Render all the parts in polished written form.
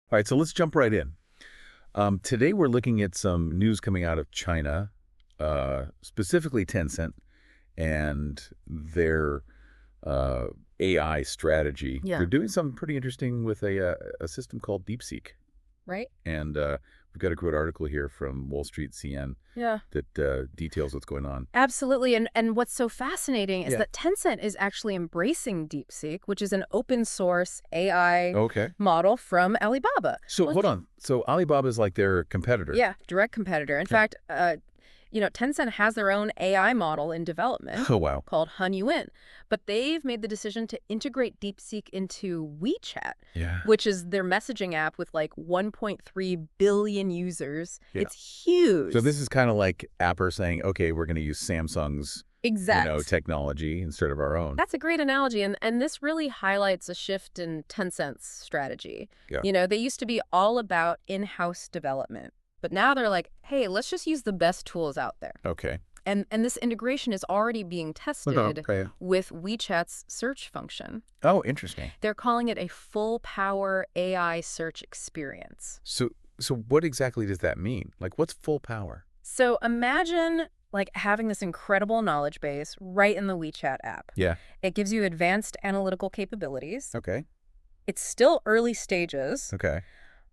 All right, so let's jump right in. Today we're looking at some news coming out of China, specifically Tencent and their AI strategy. Yeah. They're doing something pretty interesting with a system called DeepSeek. Right? And we've got a great article here from Wall Street CN Yeah. that details what's going on. Absolutely. And what's so fascinating is Yeah. that Tencent is actually embracing DeepSeek, which is an open source AI Okay. model from Alibaba. So hold on. So Alibaba is like their competitor. Yeah, direct competitor. In fact, Tencent has their own AI model in development Oh, wow. called Hunyuan, but they've made the decision to integrate DeepSeek into WeChat, Yeah. which is their messaging app with like 1.3 billion users. Yeah. It's huge. So this is kind of like Apple saying, okay, we're going to use Samsung's technology instead of our own. That's a great analogy, and this really highlights a shift in Tencent's strategy. Yeah. They used to be all about in-house development, but now they're like, hey, let's just use the best tools out there. Okay. And this integration is already being tested Okay. with WeChat's search function. Oh, interesting. They're calling it a full-power AI search experience. So what exactly does that mean? Like, what's full power? So imagine like having this incredible knowledge base right in the WeChat app. Yeah. It gives you advanced analytical capabilities. Okay. It's still early stages, Okay.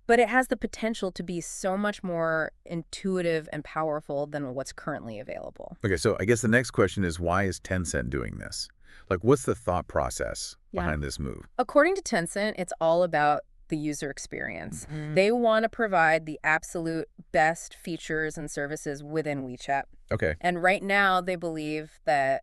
but it has the potential to be so much more intuitive and powerful than what's currently available. Okay, so I guess the next question is, why is Tencent doing this? Like, what's the thought process behind this move? According to Tencent, it's all about the user experience. They want to provide the absolute best features and services within WeChat. Okay. And right now, they believe that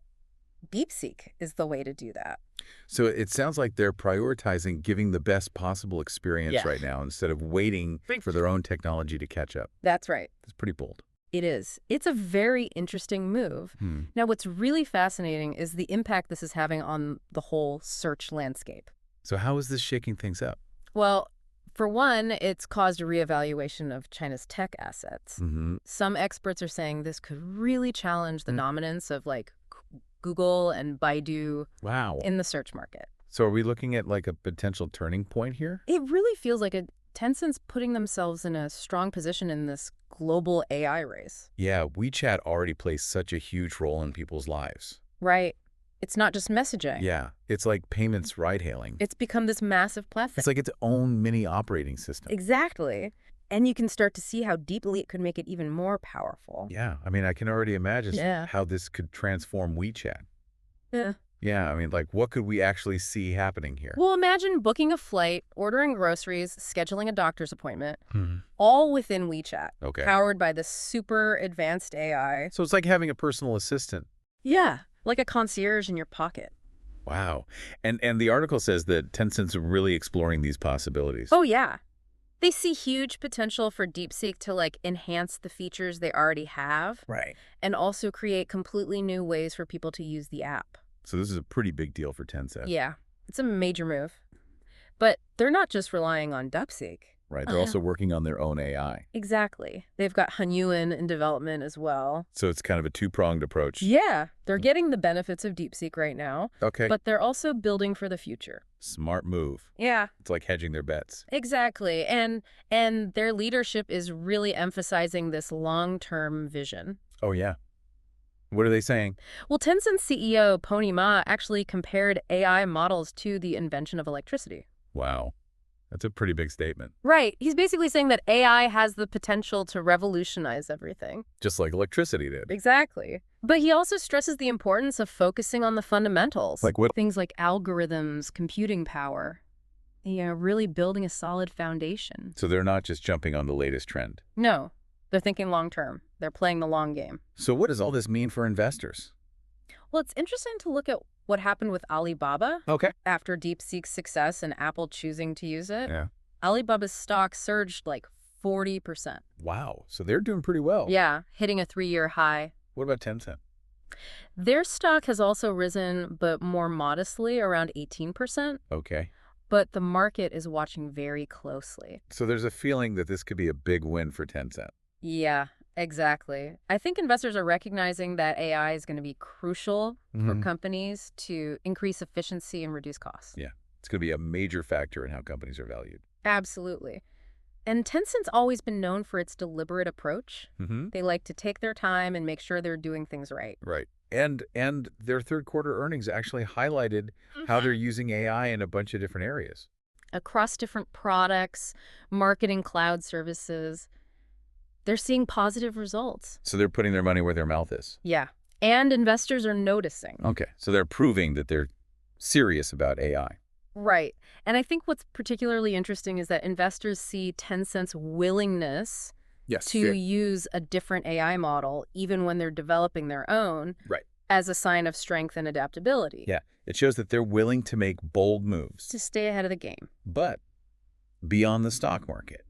DeepSeek is the way to do that. So it sounds like they're prioritizing giving the best possible experience right now instead of waiting for their own technology to catch up. That's right. It's pretty bold. It is. It's a very interesting move. Now, what's really fascinating is the impact this is having on the whole search landscape. So how is this shaking things up? Well, for one, it's caused a reevaluation of China's tech assets. Some experts are saying this could really challenge the dominance of like Google and Baidu in the search market. So are we looking at like a potential turning point here? It really feels like Tencent's putting themselves in a strong position in this global AI race. Yeah, WeChat already plays such a huge role in people's lives. Right. It's not just messaging. Yeah, it's like payments ride-hailing. It's become this massive platform. It's like its own mini operating system. Exactly. And you can start to see how deeply it could make it even more powerful. Yeah, I mean, I can already imagine how this could transform WeChat. Yeah. Yeah, I mean, like, what could we actually see happening here? Well, imagine booking a flight, ordering groceries, scheduling a doctor's appointment, all within WeChat, powered by this super advanced AI. So it's like having a personal assistant. Yeah, like a concierge in your pocket. Wow. And the article says that Tencent's really exploring these possibilities. Oh, yeah. They see huge potential for DeepSeek to like enhance the features they already have. Right. And also create completely new ways for people to use the app. So this is a pretty big deal for Tencent. Yeah, it's a major move. But they're not just relying on DeepSeek. Right, they're also working on their own AI. Exactly. They've got Hunyuan in development as well. So it's kind of a two-pronged approach. Yeah, they're getting the benefits of DeepSeek right now. Okay. But they're also building for the future. Smart move. Yeah. It's like hedging their bets. Exactly. And their leadership is really emphasizing this long-term vision. Oh, yeah. What are they saying? Well, Tencent CEO Pony Ma actually compared AI models to the invention of electricity. Wow. That's a pretty big statement. Right. He's basically saying that AI has the potential to revolutionize everything. Just like electricity did. Exactly. But he also stresses the importance of focusing on the fundamentals. Like what? Things like algorithms, computing power. Really building a solid foundation. So they're not just jumping on the latest trend. No. They're thinking long-term. They're playing the long game. So what does all this mean for investors? Well, it's interesting to look at what happened with Alibaba after DeepSeek's success and Apple choosing to use it. Yeah. Alibaba's stock surged like 40%. Wow. So they're doing pretty well. Yeah, hitting a 3-year high. What about Tencent? Their stock has also risen, but more modestly, around 18%. Okay. But the market is watching very closely. So there's a feeling that this could be a big win for Tencent. Yeah, exactly. I think investors are recognizing that AI is going to be crucial for companies to increase efficiency and reduce costs. Yeah, it's going to be a major factor in how companies are valued. Absolutely. And Tencent's always been known for its deliberate approach. Mm-hmm. They like to take their time and make sure they're doing things right. Right. And their third quarter earnings actually highlighted how they're using AI in a bunch of different areas. Across different products, marketing cloud services, they're seeing positive results. So they're putting their money where their mouth is. Yeah. And investors are noticing. Okay. So they're proving that they're serious about AI. Right. And I think what's particularly interesting is that investors see Tencent's willingness to use a different AI model, even when they're developing their own, Right. as a sign of strength and adaptability. Yeah. It shows that they're willing to make bold moves. To stay ahead of the game. But beyond the stock market,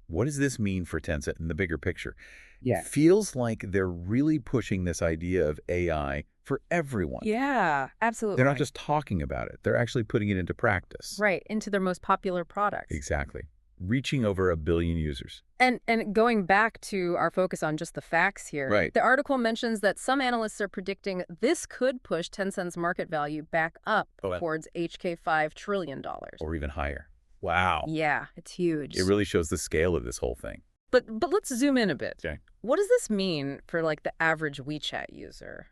what does this mean for Tencent in the bigger picture? Yeah. It feels like they're really pushing this idea of AI for everyone. Yeah, absolutely. They're not just talking about it. They're actually putting it into practice. Right, into their most popular products. Exactly. Reaching over 1 billion users. And going back to our focus on just the facts here, Right. The article mentions that some analysts are predicting this could push Tencent's market value back up towards HK $5 trillion. Or even higher. Wow. Yeah, it's huge. It really shows the scale of this whole thing. But let's zoom in a bit. Okay. What does this mean for like the average WeChat user?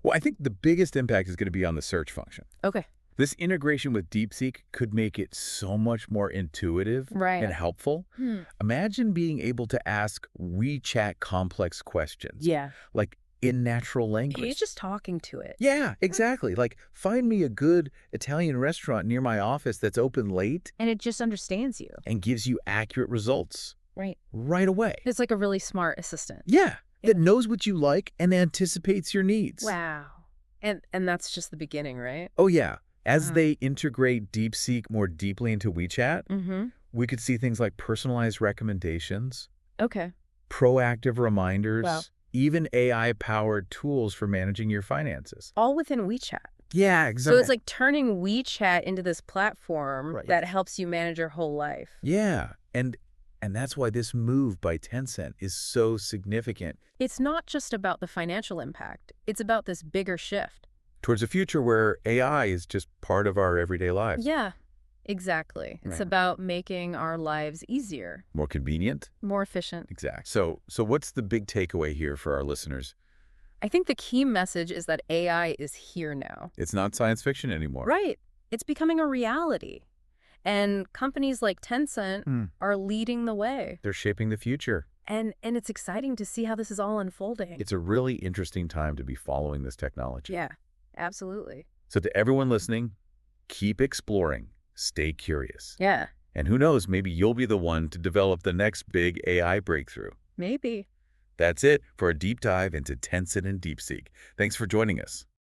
Well, I think the biggest impact is going to be on the search function. Okay. This integration with DeepSeek could make it so much more intuitive and helpful. Imagine being able to ask WeChat complex questions. Yeah. Like in natural language. He's just talking to it. Yeah, exactly. Like, find me a good Italian restaurant near my office that's open late. And it just understands you. And gives you accurate results. Right. Right away. It's like a really smart assistant. Yeah. That knows what you like and anticipates your needs. Wow. And that's just the beginning, right? Oh, yeah. As they integrate DeepSeek more deeply into WeChat, we could see things like personalized recommendations, proactive reminders, even AI-powered tools for managing your finances. All within WeChat. Yeah, exactly. So it's like turning WeChat into this platform that helps you manage your whole life. Yeah. And that's why this move by Tencent is so significant. It's not just about the financial impact. It's about this bigger shift. Towards a future where AI is just part of our everyday lives. Yeah, exactly. It's about making our lives easier. More convenient. More efficient. Exactly. So what's the big takeaway here for our listeners? I think the key message is that AI is here now. It's not science fiction anymore. Right. It's becoming a reality. And companies like Tencent are leading the way. They're shaping the future. And it's exciting to see how this is all unfolding. It's a really interesting time to be following this technology. Yeah, absolutely. So to everyone listening, keep exploring. Stay curious. Yeah. And who knows, maybe you'll be the one to develop the next big AI breakthrough. Maybe. That's it for a deep dive into Tencent and DeepSeek. Thanks for joining us.